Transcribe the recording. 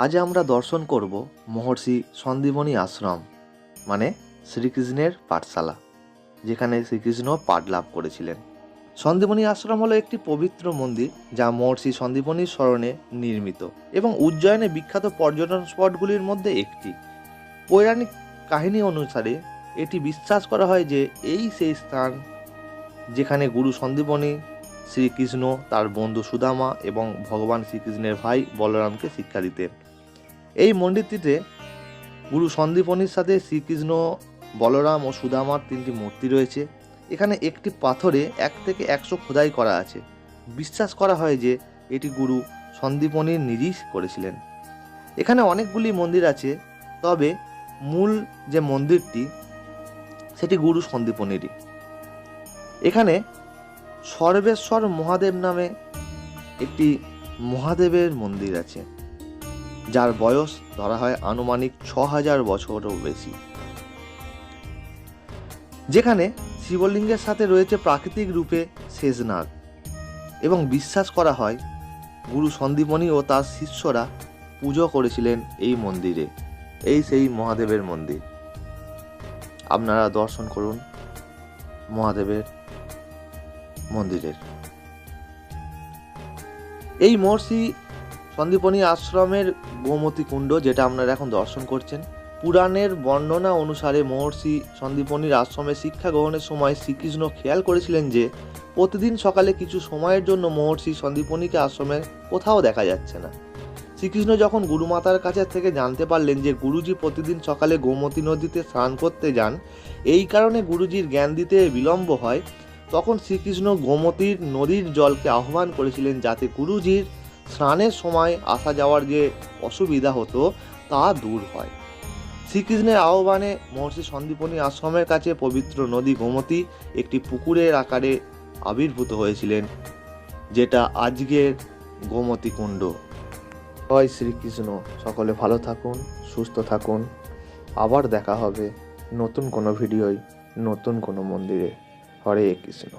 আজ আমরা দর্শন করব মহর্ষি সন্দীপনী আশ্রম, মানে শ্রীকৃষ্ণের পাঠশালা, যেখানে শ্রীকৃষ্ণ পাঠ লাভ করেছিলেন। সন্দীপনী আশ্রম হলো একটি পবিত্র মন্দির যা মহর্ষি সন্দীপনীর স্মরণে নির্মিত এবং উজ্জয়নে বিখ্যাত পর্যটন স্পটগুলির মধ্যে একটি। পৌরাণিক কাহিনী অনুসারে এটি বিশ্বাস করা হয় যে এই সেই স্থান যেখানে গুরু সন্দীপনী শ্রীকৃষ্ণ তার বন্ধু সুদামা এবং ভগবান শ্রীকৃষ্ণের ভাই বলরামকে শিক্ষা দিতেন। এই মন্দিরটিতে গুরু সন্দীপনীর সাথে শ্রীকৃষ্ণ, বলরাম ও সুদামার 3টি মূর্তি রয়েছে। এখানে একটি পাথরে 1 থেকে 100 খোদাই করা আছে। বিশ্বাস করা হয় যে এটি গুরু সন্দীপনী নিজেই করেছিলেন। এখানে অনেকগুলি মন্দির আছে, তবে মূল যে মন্দিরটি সেটি গুরু সন্দীপনীরই। এখানে সর্বেশ্বর মহাদেব নামে একটি মহাদেবের মন্দির আছে, যার বয়স ধরা হয় আনুমানিক 6000 বছরও বেশি। যেখানে শিবলিঙ্গের সাথে রয়েছে প্রাকৃতিক রূপে শেষনাগ এবং বিশ্বাস করা হয় গুরু সন্দীপনী ও তার শিষ্যরা পুজো করেছিলেন এই মন্দিরে। এই সেই মহাদেবের মন্দির। আপনারা দর্শন করুন মহাদেবের মন্দিরের। এই মহর্ষি সন্দীপনী আশ্রমের গোমতী কুণ্ড, যেটা আপনারা এখন দর্শন করছেন, পুরাণের বর্ণনা অনুসারে মহর্ষি সন্দীপনীর আশ্রমে শিক্ষা গ্রহণের সময় শ্রীকৃষ্ণ খেয়াল করেছিলেন যে প্রতিদিন সকালে কিছু সময়ের জন্য মহর্ষি সন্দীপনীকে আশ্রমে কোথাও দেখা যাচ্ছে না। শ্রীকৃষ্ণ যখন গুরুমাতার কাছে থেকে জানতে পারলেন যে গুরুজি প্রতিদিন সকালে গোমতী নদীতে স্নান করতে যান, এই কারণে গুরুজির জ্ঞান দিতে বিলম্ব হয়, তখন শ্রীকৃষ্ণ গোমতীর নদীর জলকে আহ্বান করেছিলেন যাতে গুরুজির স্নানের সময় আসা যাওয়ার যে অসুবিধা হতো তা দূর হয়। শ্রীকৃষ্ণের আহ্বানে মহর্ষি সন্দীপনী আশ্রমের কাছে পবিত্র নদী গোমতী একটি পুকুরের আকারে আবির্ভূত হয়েছিলেন, যেটা আজকের গোমতী কুণ্ড। জয় শ্রীকৃষ্ণ। সকলে ভালো থাকুন, সুস্থ থাকুন। আবার দেখা হবে নতুন কোনো ভিডিওয়, নতুন কোনো মন্দিরে। হরে কৃষ্ণ।